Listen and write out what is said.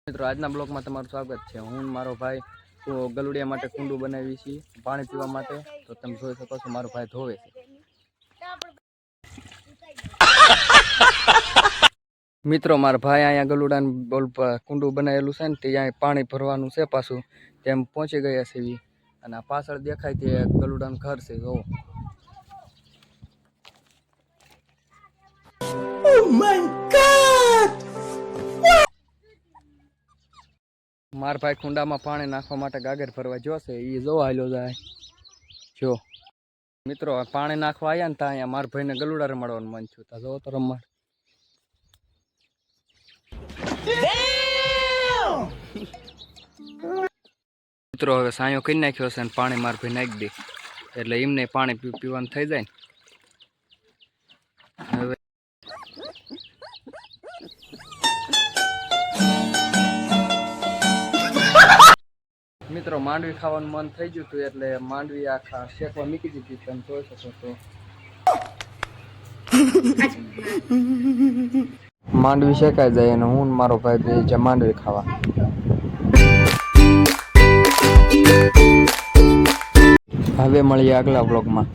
મિત્રો આજના બ્લોગમાં તમારું સ્વાગત છે। હું મારો ભાઈ ગલુડિયા માટે કુંડું બનાવી છે પાણી પીવા માટે। તો તમે જોઈ શકો છો મારો ભાઈ ધોવે છે। મિત્રો મારા ભાઈ અહીંયા ગલુડાનું બોલ કુંડું બનાવેલું છે ને ત્યાં પાણી ભરવાનું છે પાછું તેમ પહોંચી ગયા છે અને આ પાછળ દેખાય તે ગલુડાનું ઘર છે। જો ઓ માય ગોડ માર ભાઈ કુંડામાં પાણી નાખવા માટે ગાગર ભરવા જોશે એ જો હાલ્યો જાય જો મિત્રો પાણી નાખવા આવ્યા ને ત્યાં અહીંયા મારા ભાઈને ગલુડા રમાડવાનું મન થયું તા જો તો રમાડ મિત્રો હવે સાયો કરી નાખ્યો છે અને પાણી માર ભાઈ નાખી દે એટલે એમને પાણી પીવાનું થઈ જાય ને હવે મિત્રો માંડવી ખાવાનું મન થઈ ગયું હતું એટલે માંડવી આખા શેકવા મૂકી દીધી તમે જોઈ શકો છો। માંડવી શેકાઈ જાય અને હું મારો ભાઈ બે જે માંડવી ખાવા। હવે મળીએ આગલા બ્લોગમાં।